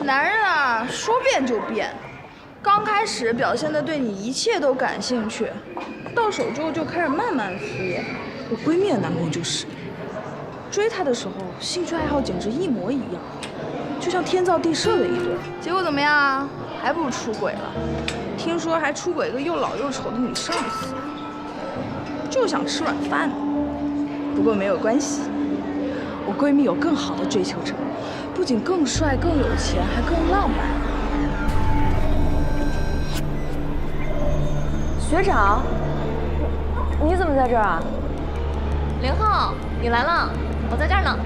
男人啊，说变就变。刚开始表现的对你一切都感兴趣，到手之后就开始慢慢敷衍。我闺蜜的男朋友就是，追她的时候兴趣爱好简直一模一样，就像天造地设的一对。结果怎么样？还不如出轨了。听说还出轨一个又老又丑的女上司，就想吃软饭呢。不过没有关系，我闺蜜有更好的追求者，不仅更帅、更有钱，还更浪漫。学长，你怎么在这儿啊？0号，你来了，我在这儿呢。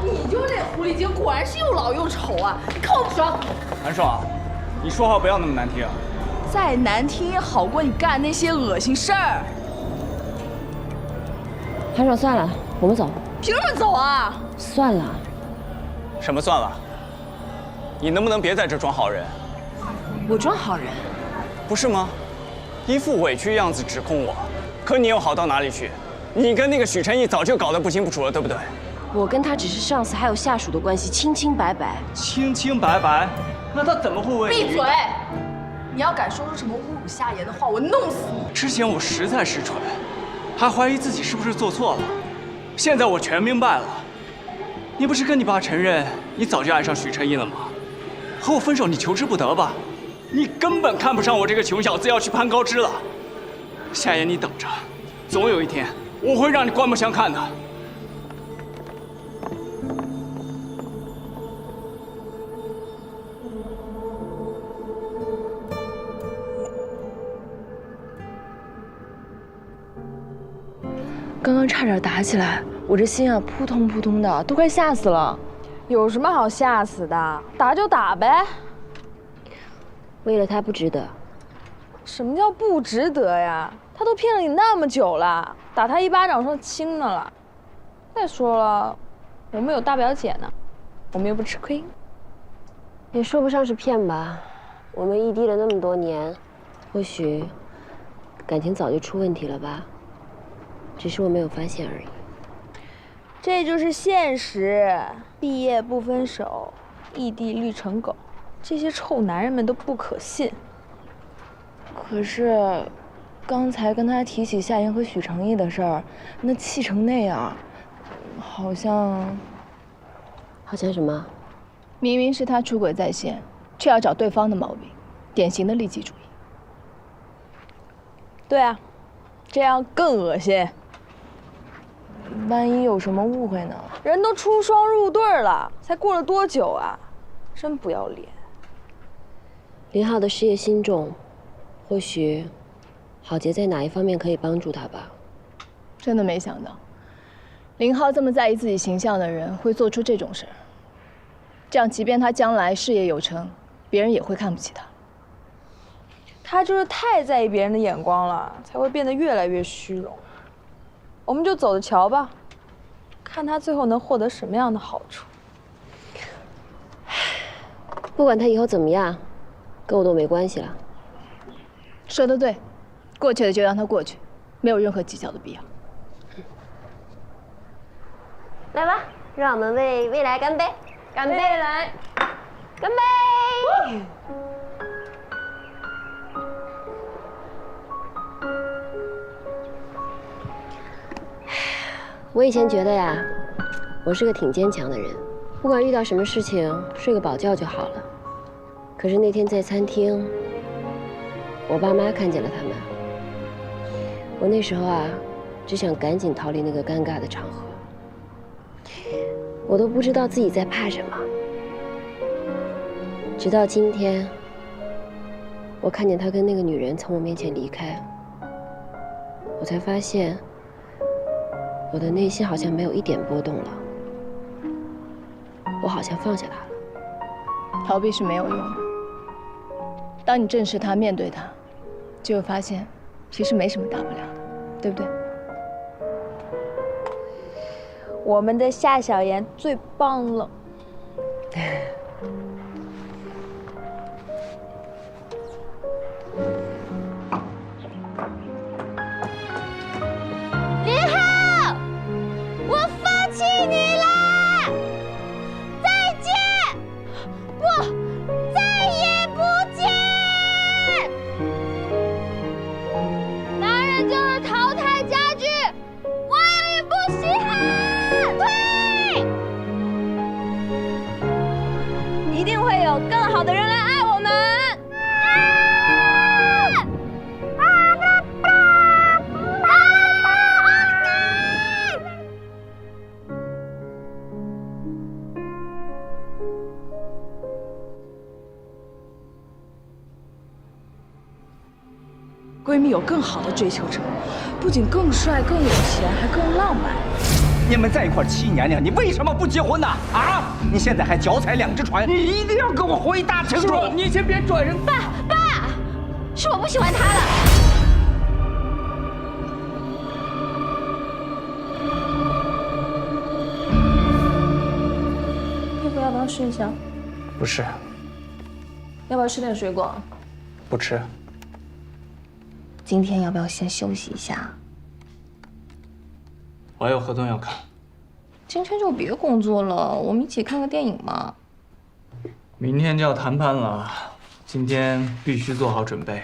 你就是那狐狸精，果然是又老又丑啊！你看我不爽。韩爽，你说话不要那么难听啊。再难听也好过你干那些恶心事儿。韩爽，算了，我们走。凭什么走啊？算了。什么算了？你能不能别在这装好人？我装好人？不是吗？一副委屈样子指控我，可你又好到哪里去？你跟那个许晨毅早就搞得不清不楚了，对不对？我跟他只是上司还有下属的关系，清清白白。清清白白？那他怎么会为你？闭嘴！你要敢说出什么侮辱下言的话，我弄死你！之前我实在是蠢，还怀疑自己是不是做错了。现在我全明白了。你不是跟你爸承认你早就爱上许晨毅了吗？和我分手你求之不得吧？你根本看不上我这个穷小子，要去攀高枝了。夏言，你等着，总有一天我会让你刮目相看的。刚刚差点打起来，我这心啊扑通扑通的，都快吓死了。有什么好吓死的？打就打呗。为了他不值得。什么叫不值得呀？他都骗了你那么久了，打他一巴掌算轻的了。再说了，我们有大表姐呢，我们又不吃亏。也说不上是骗吧。我们异地了那么多年，或许感情早就出问题了吧，只是我没有发现而已。这就是现实，毕业不分手，异地绿成狗，这些臭男人们都不可信。可是，刚才跟他提起夏言和许成义的事儿，那气成那样，好像什么？明明是他出轨在先，却要找对方的毛病，典型的利己主义。对啊，这样更恶心。万一有什么误会呢？人都出双入对了，才过了多久啊？真不要脸。林浩的事业心重，或许郝杰在哪一方面可以帮助他吧。真的没想到，林浩这么在意自己形象的人会做出这种事儿。这样，即便他将来事业有成，别人也会看不起他。他就是太在意别人的眼光了，才会变得越来越虚荣。我们就走着瞧吧，看他最后能获得什么样的好处。不管他以后怎么样，跟我都没关系了。说得对，过去的就让它过去，没有任何计较的必要。来吧，让我们为未来干杯！干杯！来，干杯！我以前觉得呀，我是个挺坚强的人，不管遇到什么事情，睡个饱觉就好了。可是那天在餐厅，我爸妈看见了他们，我那时候啊，只想赶紧逃离那个尴尬的场合。我都不知道自己在怕什么，直到今天，我看见他跟那个女人从我面前离开，我才发现，我的内心好像没有一点波动了，我好像放下他了。逃避是没有用的。当你正视他、面对他，就会发现，其实没什么大不了的，对不对？我们的夏小妍最棒了。林浩，我放弃你了，再见。定会有更好的人来爱我们。闺蜜有更好的追求者，不仅更帅、更有钱，还更浪漫。你们在一块7年了，你为什么不结婚呢？啊！你现在还脚踩2只船，你一定要给我回答清楚！你先别转身。爸，是我不喜欢他了。要不要试一下？不是，要不要吃点水果？不吃。今天要不要先休息一下？我还有合同要看。今天就别工作了，我们一起看个电影嘛。明天就要谈判了，今天必须做好准备。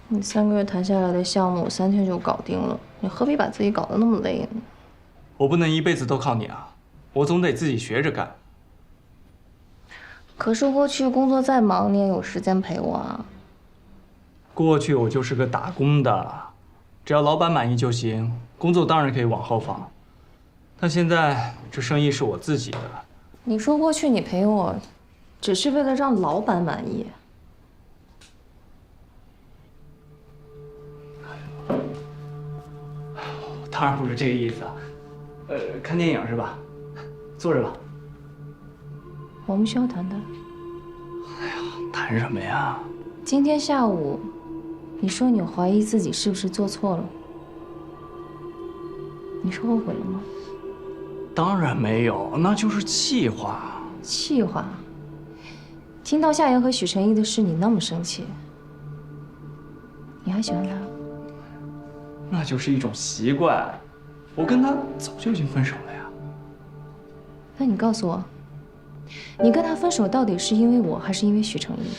你3个月谈下来的项目，3天就搞定了，你何必把自己搞得那么累呢？我不能一辈子都靠你啊，我总得自己学着干。可是过去工作再忙，你也有时间陪我啊。过去我就是个打工的，只要老板满意就行，工作当然可以往后放。但现在这生意是我自己的。你说过去你陪我，只是为了让老板满意。当然不是这个意思啊。看电影是吧？坐着吧。我们需要谈谈。谈什么呀？今天下午，你说你怀疑自己是不是做错了？你是后悔了吗？当然没有，那就是气话。气话。听到夏言和许晨一的事，你那么生气，你还喜欢他？那就是一种习惯，我跟他早就已经分手了呀。那你告诉我，你跟他分手到底是因为我，还是因为许成一？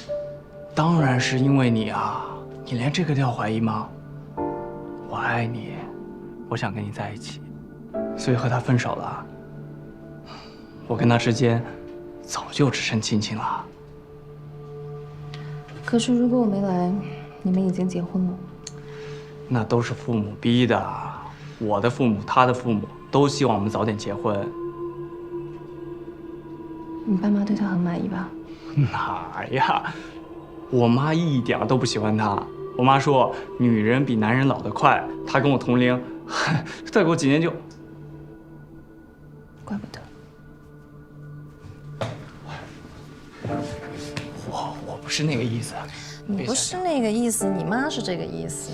当然是因为你啊！你连这个都要怀疑吗？我爱你，我想跟你在一起，所以和他分手了。我跟他之间早就只剩亲情了。可是如果我没来，你们已经结婚了。那都是父母逼的，我的父母、他的父母都希望我们早点结婚。你爸妈对他很满意吧？哪呀？我妈一点都不喜欢他。我妈说，女人比男人老得快。她跟我同龄，再过几年就……怪不得。我不是那个意思。你不是那个意思，你妈是这个意思。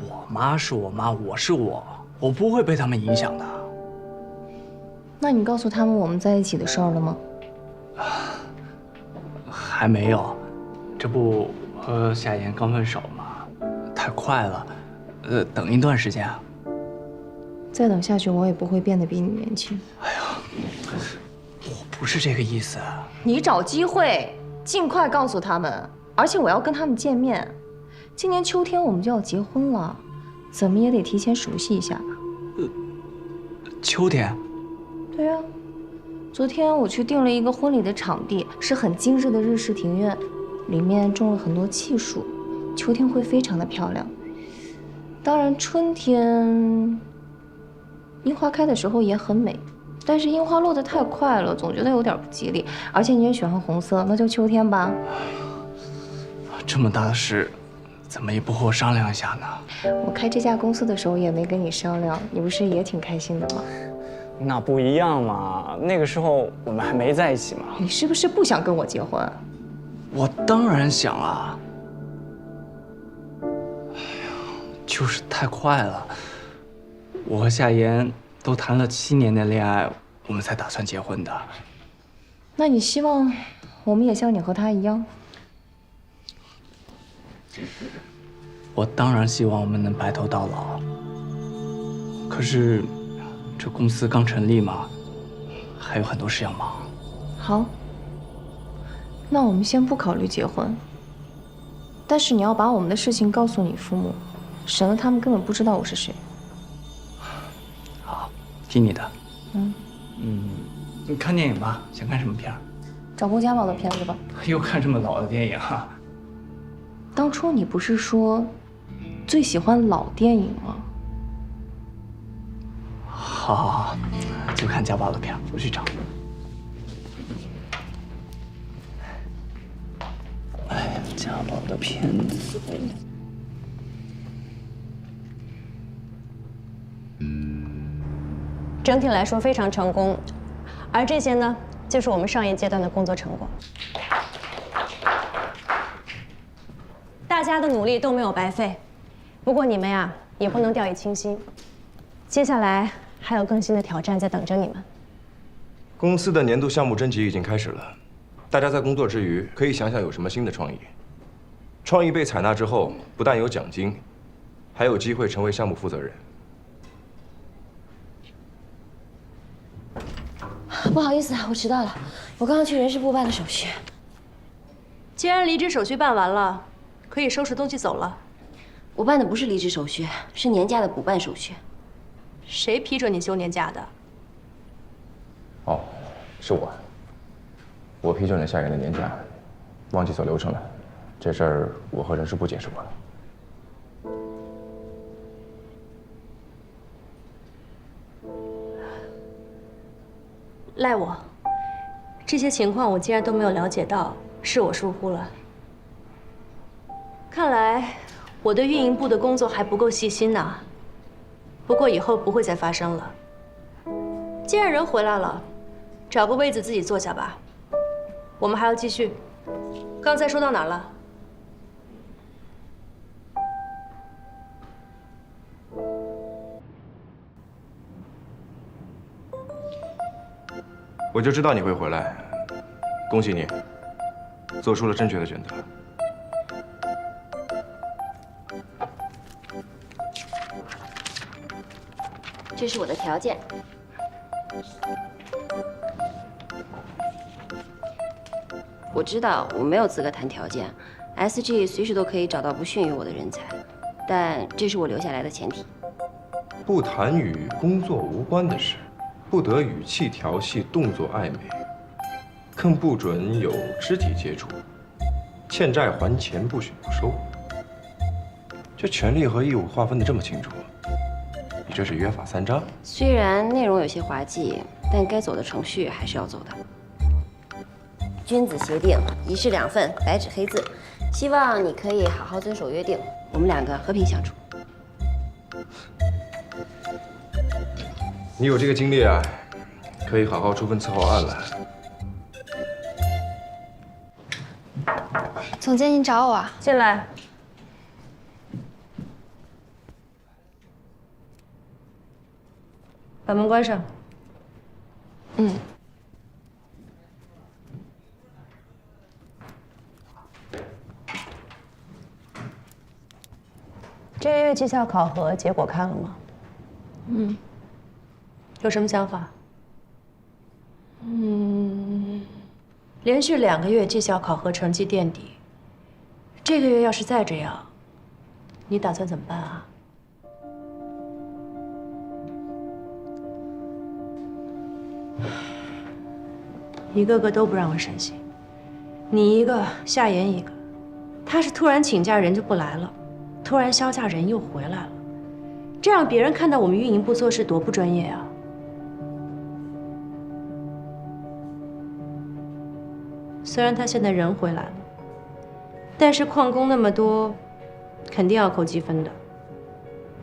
我妈是我妈，我是我，我不会被他们影响的。那你告诉他们我们在一起的事儿了吗？还没有，这不和夏言刚分手嘛，太快了，等一段时间啊。再等下去，我也不会变得比你年轻。哎呀，我不是这个意思。你找机会尽快告诉他们，而且我要跟他们见面。今年秋天我们就要结婚了，怎么也得提前熟悉一下吧。秋天？对啊，昨天我去订了一个婚礼的场地，是很精致的日式庭院，里面种了很多气树，秋天会非常的漂亮。当然，春天樱花开的时候也很美，但是樱花落得太快了，总觉得有点不吉利。而且你也喜欢红色，那就秋天吧。这么大的事，怎么也不和我商量一下呢？我开这家公司的时候也没跟你商量，你不是也挺开心的吗？那不一样嘛，那个时候我们还没在一起嘛。你是不是不想跟我结婚？我当然想啊。哎呀，就是太快了。我和夏言都谈了7年的恋爱，我们才打算结婚的。那你希望我们也像你和他一样？我当然希望我们能白头到老。可是，这公司刚成立嘛，还有很多事要忙。好，那我们先不考虑结婚。但是你要把我们的事情告诉你父母，省得他们根本不知道我是谁。好，听你的。你看电影吧，想看什么片儿？找部家宝的片子吧。又看这么老的电影啊？当初你不是说最喜欢老电影吗？好，好，好，就看家宝的片，我去找。哎呀，家宝的片子。整体来说非常成功，而这些呢，就是我们上一阶段的工作成果。大家的努力都没有白费，不过你们呀也不能掉以轻心，接下来还有更新的挑战在等着你们。公司的年度项目征集已经开始了，大家在工作之余可以想想有什么新的创意。创意被采纳之后，不但有奖金，还有机会成为项目负责人。不好意思啊，我迟到了。我刚刚去人事部办了手续。既然离职手续办完了，可以收拾东西走了。我办的不是离职手续，是年假的补办手续。谁批准你休年假的？哦，是我。我批准了下个月的年假，忘记走流程了。这事儿我和人事部解释过了。赖我，这些情况我竟然都没有了解到，是我疏忽了。看来我对运营部的工作还不够细心呢。不过以后不会再发生了。既然人回来了，找个位子自己坐下吧。我们还要继续。刚才说到哪儿了？我就知道你会回来，恭喜你，做出了正确的选择。这是我的条件。我知道我没有资格谈条件 ，SG 随时都可以找到不逊于我的人才，但这是我留下来的前提。不谈与工作无关的事，不得语气调戏、动作暧昧，更不准有肢体接触。欠债还钱，不许不收。这权利和义务划分得这么清楚，你这是约法三章。虽然内容有些滑稽，但该走的程序还是要走的。君子协定，一式两份，白纸黑字。希望你可以好好遵守约定，我们两个和平相处。你有这个经历啊，可以好好出份伺候案了。总监，您找我啊？进来。把门关上。嗯。这个月绩效考核结果看了吗？嗯。有什么想法？连续2个月绩效考核成绩垫底，这个月要是再这样，你打算怎么办啊？一个个都不让我省心，你一个，夏言一个，他是突然请假人就不来了，突然销假人又回来了，这让别人看到我们运营部做事多不专业啊！虽然他现在人回来了，但是旷工那么多，肯定要扣积分的。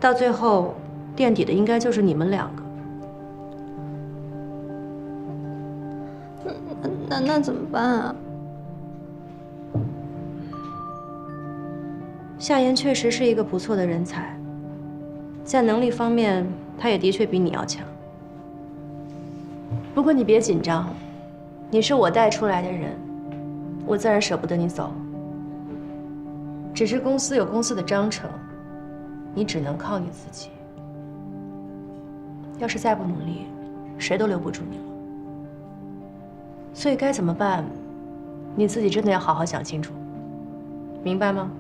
到最后，垫底的应该就是你们2个。那怎么办啊？夏言确实是一个不错的人才，在能力方面，他也的确比你要强。不过你别紧张，你是我带出来的人。我自然舍不得你走，只是公司有公司的章程，你只能靠你自己。要是再不努力，谁都留不住你了。所以该怎么办，你自己真的要好好想清楚，明白吗？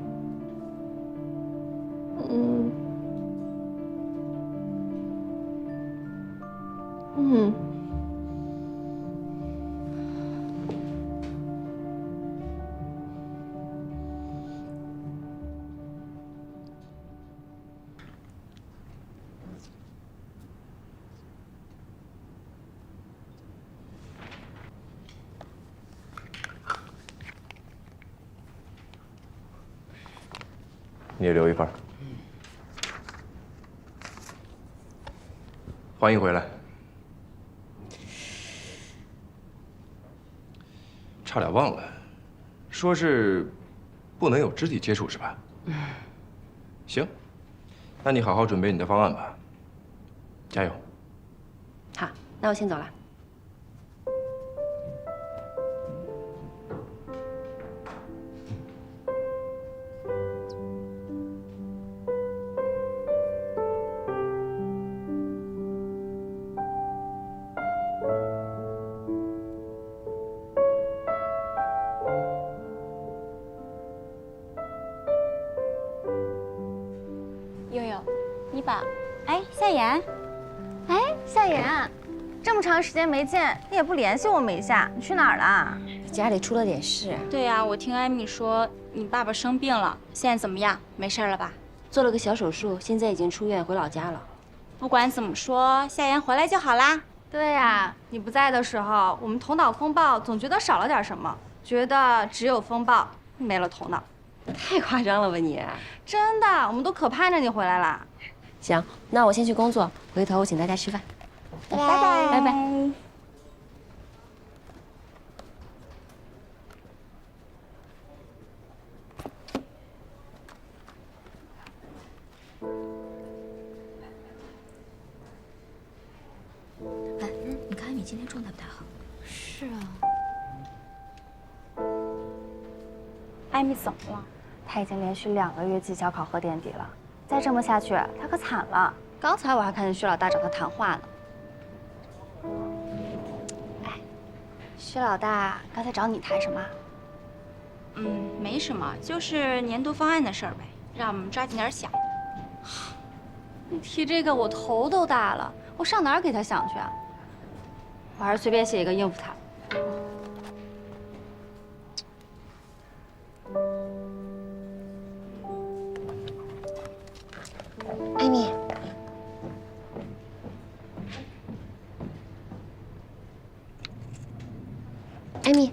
你也留一份。欢迎回来。差点忘了，说是不能有肢体接触是吧？行，那你好好准备你的方案吧。加油。好，那我先走了。悠悠，你把，哎，夏言，哎，夏言，这么长时间没见，你也不联系我们一下，你去哪儿了？家里出了点事。对呀，我听艾米说你爸爸生病了，现在怎么样？没事了吧？做了个小手术，现在已经出院回老家了。不管怎么说，夏言回来就好啦。对呀，你不在的时候，我们头脑风暴总觉得少了点什么，觉得只有风暴，没了头脑。太夸张了吧你！真的，我们都可盼着你回来啦。行，那我先去工作，回头我请大家吃饭。拜拜，拜拜。哎，你看艾米今天状态不太好。是啊。艾米怎么了？她已经连续2个月绩效考核垫底了，再这么下去，她可惨了。刚才我还看见薛老大找她谈话呢。哎，薛老大刚才找你谈什么？没什么，就是年度方案的事儿呗，让我们抓紧点想。你提这个我头都大了，我上哪儿给他想去啊？我还是随便写一个应付他。艾米，艾米，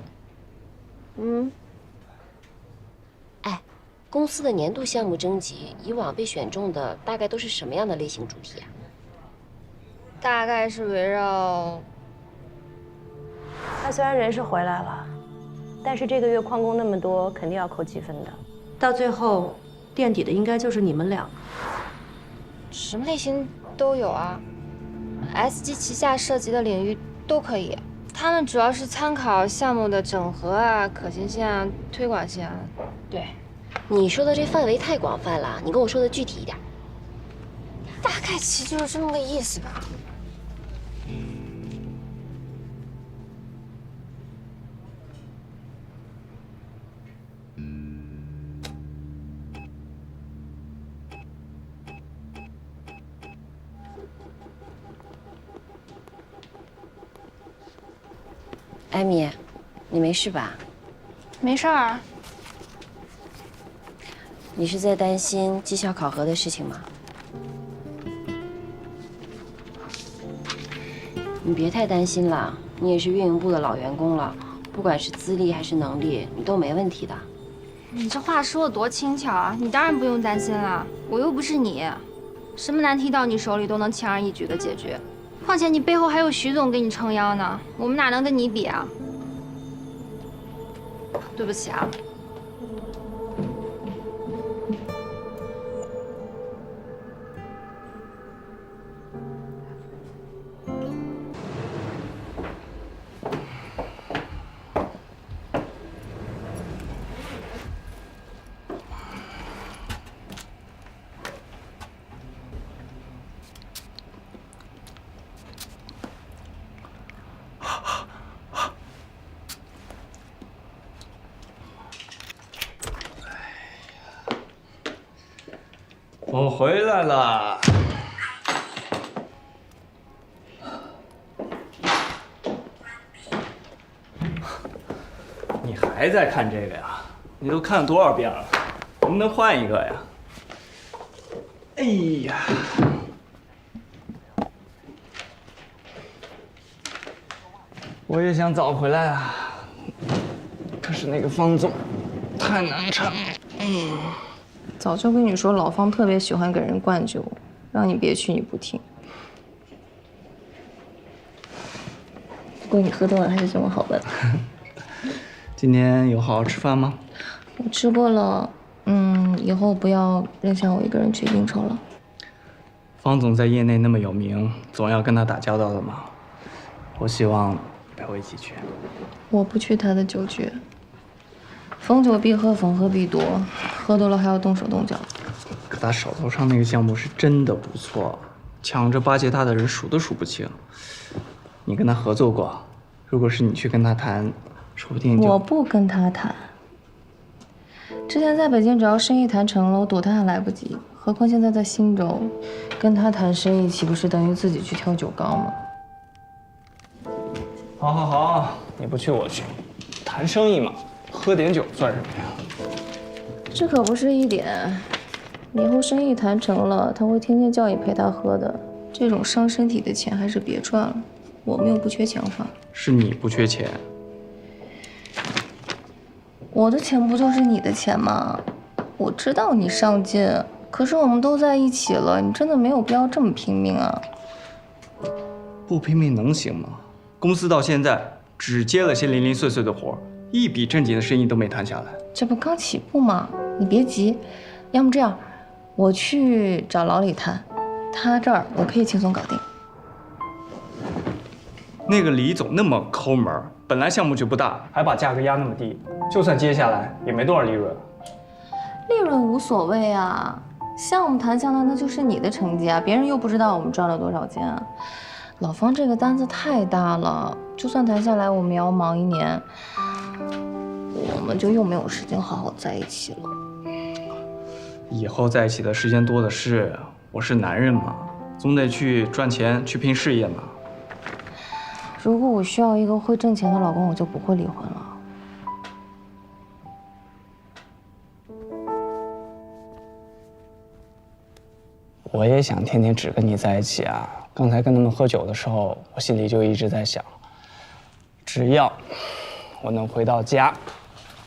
哎，公司的年度项目征集，以往被选中的大概都是什么样的类型主题啊？大概是围绕……他虽然人是回来了，但是这个月旷工那么多，肯定要扣积分的。到最后，垫底的应该就是你们两个。什么类型都有啊 ，SG 旗下涉及的领域都可以。他们主要是参考项目的整合啊、可行性啊、推广性啊。对，你说的这范围太广泛了，你跟我说的具体一点。大概其实就是这么个意思吧。艾米，你没事吧？没事儿。你是在担心绩效考核的事情吗？你别太担心了，你也是运营部的老员工了，不管是资历还是能力，你都没问题的。你这话说的多轻巧啊！你当然不用担心了，我又不是你，什么难题到你手里都能轻而易举的解决。况且你背后还有徐总给你撑腰呢，我们哪能跟你比啊？对不起啊。我回来了。你还在看这个呀？你都看了多少遍了？能不能换一个呀？哎呀！我也想早回来啊，可是那个方总太难缠了。早就跟你说，老方特别喜欢给人灌酒，让你别去你不听。不过你喝多了还是这么好的。今天有好好吃饭吗？我吃过了，以后不要扔下我一个人去应酬了。方总在业内那么有名，总要跟他打交道的嘛。我希望陪我一起去。我不去他的酒局。逢酒必喝，逢喝必夺，喝多了还要动手动脚。可他手头上那个项目是真的不错，抢着巴结他的人数都数不清。你跟他合作过，如果是你去跟他谈，说不定就……我不跟他谈。之前在北京，只要生意谈成了，我躲他还来不及，何况现在在新州，跟他谈生意，岂不是等于自己去挑酒缸吗？好，好，好，你不去我去，谈生意嘛，喝点酒算什么呀？这可不是一点，以后生意谈成了，他会天天叫你陪他喝的。这种伤身体的钱还是别赚了，我们又不缺钱花。是你不缺钱，我的钱不就是你的钱吗？我知道你上进，可是我们都在一起了，你真的没有必要这么拼命啊！不拼命能行吗？公司到现在只接了些零零碎碎的活，一笔正经的生意都没谈下来。这不刚起步吗？你别急，要么这样，我去找老李谈，他这儿我可以轻松搞定。那个李总那么抠门，本来项目就不大，还把价格压那么低，就算接下来也没多少利润。利润无所谓啊，项目谈下来那就是你的成绩啊，别人又不知道我们赚了多少钱啊。老方这个单子太大了，就算谈下来，我们也要忙1年，我们就又没有时间好好在一起了。以后在一起的时间多的是，我是男人嘛，总得去赚钱，去拼事业嘛。如果我需要一个会挣钱的老公，我就不会离婚了。我也想天天只跟你在一起啊。刚才跟他们喝酒的时候，我心里就一直在想，只要我能回到家，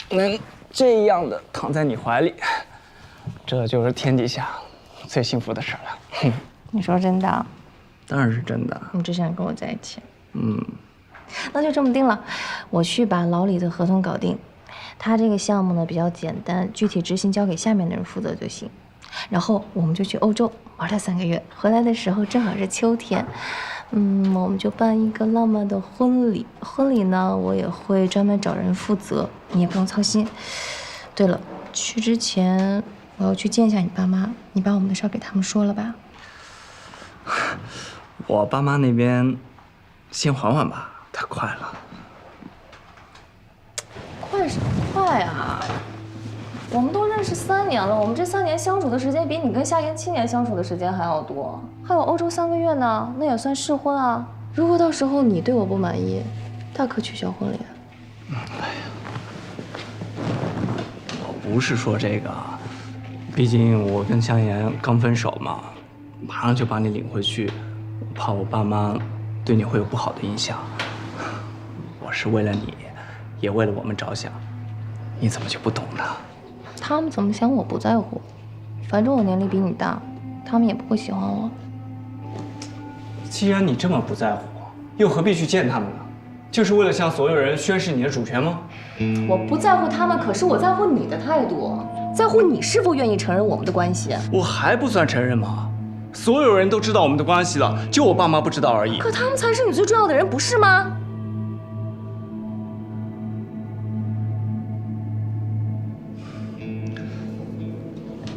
能这样的躺在你怀里，这就是天底下最幸福的事了。你说真的？当然是真的。你只想跟我在一起？那就这么定了。我去把老李的合同搞定，他这个项目呢比较简单，具体执行交给下面的人负责就行。然后我们就去欧洲玩了3个月，回来的时候正好是秋天，我们就办一个浪漫的婚礼。婚礼呢，我也会专门找人负责，你也不用操心。对了，去之前我要去见一下你爸妈，你把我们的事儿给他们说了吧？我爸妈那边先缓缓吧，太快了。快什么快啊！我们都认识3年了，我们这3年相处的时间比你跟夏言7年相处的时间还要多，还有欧洲3个月呢，那也算试婚啊。如果到时候你对我不满意，大可取消婚礼。我不是说这个，毕竟我跟夏言刚分手嘛，马上就把你领回去，我怕我爸妈对你会有不好的印象。我是为了你，也为了我们着想，你怎么就不懂呢？他们怎么想我不在乎，反正我年龄比你大，他们也不会喜欢我。既然你这么不在乎，又何必去见他们呢？就是为了向所有人宣示你的主权吗？我不在乎他们，可是我在乎你的态度，在乎你是否愿意承认我们的关系。我还不算承认吗？所有人都知道我们的关系了，就我爸妈不知道而已。可他们才是你最重要的人，不是吗？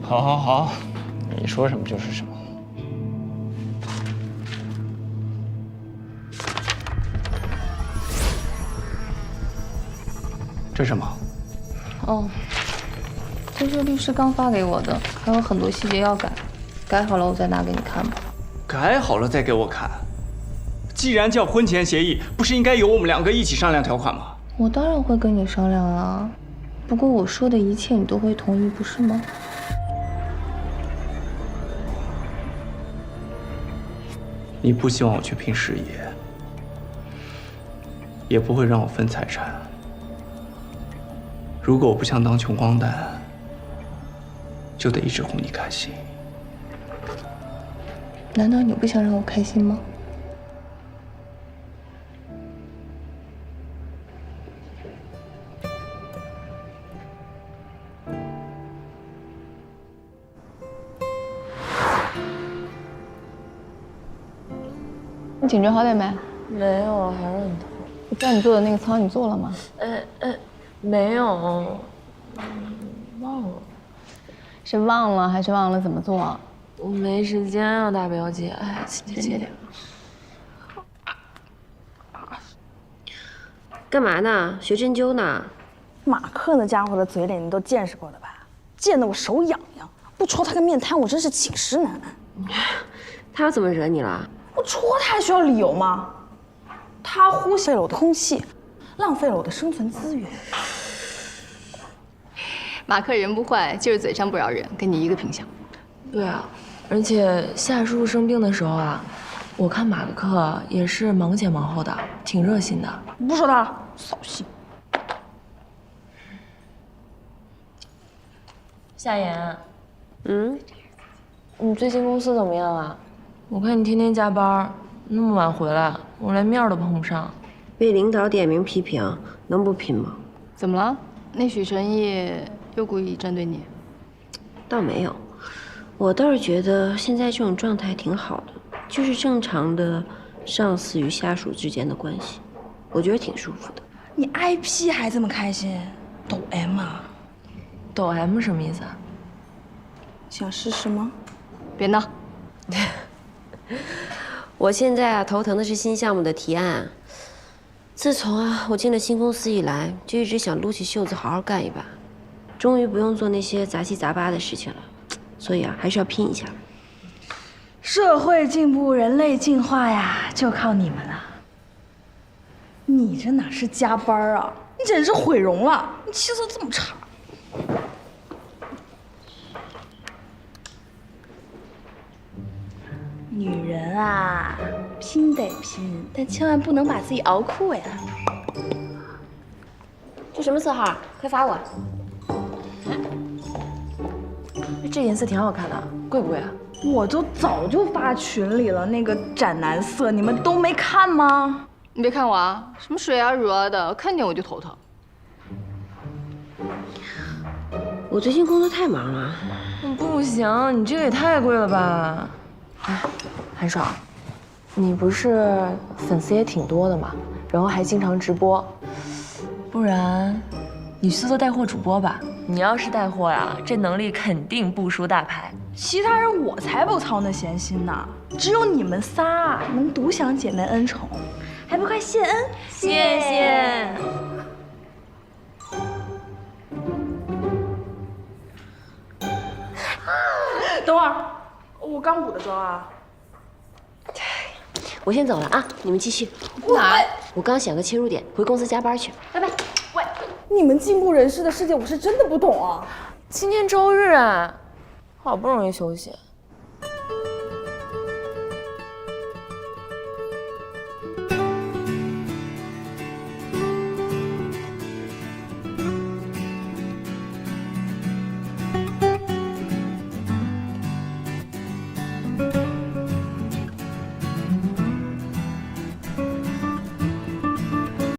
好，好，好，你说什么就是什么。这是什么？哦，这是律师刚发给我的，还有很多细节要改，改好了我再拿给你看吧。改好了再给我看。既然叫婚前协议，不是应该由我们2个一起商量条款吗？我当然会跟你商量啊，不过我说的一切你都会同意，不是吗？你不希望我去拼事业，也不会让我分财产。如果我不想当穷光蛋，就得一直哄你开心。难道你不想让我开心吗？你颈椎好点没？没有，还是很痛。我叫你做的那个操，你做了吗？没有，忘了。是忘了还是忘了怎么做？我没时间啊，大表姐。哎，请你接点。干嘛呢？学针灸呢？马克那家伙的嘴脸你都见识过的吧？见得我手痒痒，不戳他个面瘫，我真是寝食难安。他又怎么惹你了？我戳他还需要理由吗？他呼吸了我的空气，浪费了我的生存资源。马克人不坏，就是嘴上不饶人，跟你一个品相。对啊，而且夏叔叔生病的时候啊，我看马克也是忙前忙后的，挺热心的。不说他了，扫兴。夏言，你最近公司怎么样啊？我看你天天加班，那么晚回来，我连面都碰不上。被领导点名批评，能不拼吗？怎么了？那许成义又故意针对你？倒没有，我倒是觉得现在这种状态挺好的，就是正常的上司与下属之间的关系，我觉得挺舒服的。你 IP 还这么开心，抖 M 啊？抖 M 什么意思啊？想试试吗？别闹。我现在头疼的是新项目的提案。自从我进了新公司以来，就一直想撸起袖子好好干一把，终于不用做那些杂七杂八的事情了，所以还是要拼一下。社会进步，人类进化呀，就靠你们了。你这哪是加班啊？你简直是毁容了！你气色这么差。女人啊，拼得拼，但千万不能把自己熬枯呀。这什么色号？快发我！这颜色挺好看的，贵不贵啊？我都早就发群里了，那个斩男色，你们都没看吗？你别看我啊，什么水啊乳啊的，看见我就头疼。我最近工作太忙了。不行，你这个也太贵了吧？哎，韩爽，你不是粉丝也挺多的嘛，然后还经常直播，不然你去做带货主播吧。你要是带货呀，这能力肯定不输大牌。其他人我才不操那闲心呢，只有你们仨能独享姐妹恩宠，还不快谢恩？谢谢。等会儿，我刚补的妆啊。我先走了啊，你们继续。哪？我刚想个切入点，回公司加班去，拜拜。喂，你们进步人士的世界我是真的不懂啊。今天周日啊，好不容易休息。